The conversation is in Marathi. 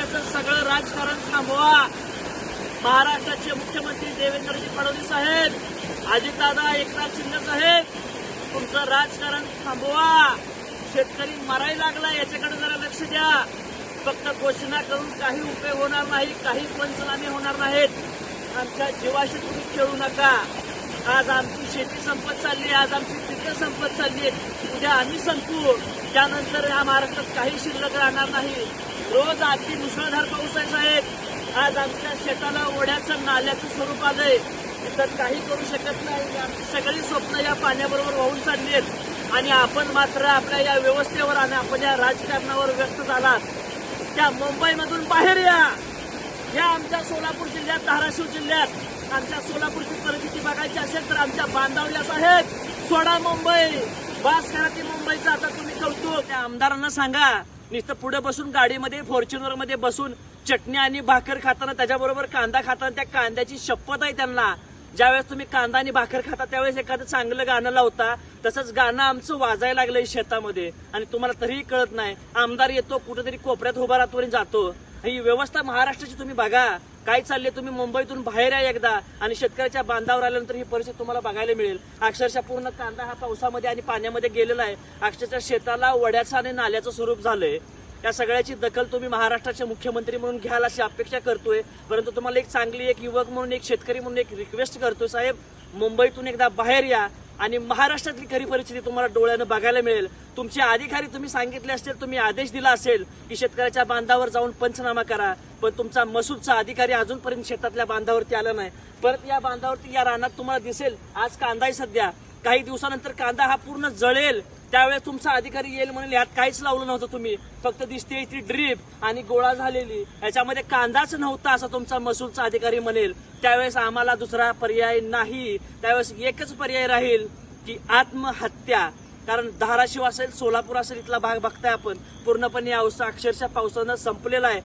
प्रकारचं सगळं राजकारण थांबवा. महाराष्ट्राचे मुख्यमंत्री देवेंद्रजी फडणवीस आहेत, अजितदादा, एकनाथ शिंदे साहेब, तुमचं राजकारण थांबवा. शेतकरी मरायला लागला, याच्याकडे जरा लक्ष द्या. फक्त घोषणा करून काही उपयोग होणार नाही, काही पंचनामे होणार नाहीत. आमच्या जीवाशी तुम्ही खेळू नका. आज आमची शेती संपत चालली, आज आमची पिकं संपत चालली आहेत. उद्या आम्ही संपू, त्यानंतर या महाराष्ट्रात काही शिल्लक राहणार नाही. रोज अगदी मुसळधार पाऊस आहे साहेब. आज आमच्या शेताला ओढ्याचं नाल्याचं स्वरूप आलंय. तर काही करू शकत नाही. आमची सगळी स्वप्न या पाण्याबरोबर वाहून चालली आहेत आणि आपण मात्र आपल्या या व्यवस्थेवर आणि आपण या राजकारणावर व्यक्त झालात. त्या मुंबईमधून बाहेर या आमच्या सोलापूर जिल्ह्यात, धाराशिव जिल्ह्यात आमच्या सोलापूरची परिस्थिती बघायची असेल तर आमच्या बांधावल्याच आहेत. सोडा मुंबई, बास करा ती मुंबईचं आता तुम्ही कौतुक. त्या आमदारांना सांगा, नुसतं पुढे बसून गाडीमध्ये फॉर्च्युनरमध्ये बसून चटणी आणि भाकर खाताना, त्याच्याबरोबर कांदा खाताना त्या कांद्याची शपथ आहे त्यांना. ज्यावेळेस तुम्ही कांदा आणि भाकर खाता त्यावेळेस एखादं चांगलं गाणं लावता, तसंच गाणं आमचं वाजायला लागलंय शेतामध्ये आणि तुम्हाला तरीही कळत नाही. आमदार येतो कुठेतरी कोपऱ्यात उभा राहतो आणि जातो. ही व्यवस्था महाराष्ट्राची तुम्ही बघा काय चालली. तुम्ही मुंबईतून बाहेर या एकदा आणि शेतकऱ्याच्या बांधावर आल्यानंतर ही परिस्थिती तुम्हाला बघायला मिळेल. अक्षरशः पूर्ण कांदा हा पावसामध्ये आणि पाण्यामध्ये गेलेला आहे. अक्षरशः शेताला वड्याचं आणि नाल्याचं स्वरूप झालंय. या सगळ्याची दखल तुम्ही महाराष्ट्राचे मुख्यमंत्री म्हणून घ्याल अशी अपेक्षा करतोय. परंतु तुम्हाला एक चांगली, एक युवक म्हणून, एक शेतकरी म्हणून एक रिक्वेस्ट करतोय, साहेब मुंबईतून एकदा बाहेर या आणि महाराष्ट्रातली खरी परिस्थिती तुम्हाला डोळ्यानं बघायला मिळेल. तुमचे अधिकारी तुम्ही सांगितले असतील, तुम्ही आदेश दिला असेल की शेतकऱ्याच्या बांधावर जाऊन पंचनामा करा, पण तुमचा महसूलचा अधिकारी अजूनपर्यंत शेतातल्या बांधावरती आला नाही. परत या बांधावरती, या रानात तुम्हाला दिसेल आज कांदा आहे सध्या, काही दिवसानंतर कांदा हा पूर्ण जळेल. त्यावेळेस तुमचा अधिकारी येईल म्हणेल यात काहीच लावलं नव्हतं तुम्ही, फक्त दिसते ती ड्रीप आणि गोळा झालेली, याच्यामध्ये कांदाच नव्हता असं तुमचा महसूलचा अधिकारी म्हणेल. त्यावेळेस आम्हाला दुसरा पर्याय नाही. त्यावेळेस एकच पर्याय राहील की आत्महत्या. कारण धाराशिव असेल, सोलापूर असेल, इथला भाग बघताय आपण पूर्णपणे अक्षरशः पावसानं संपलेला आहे.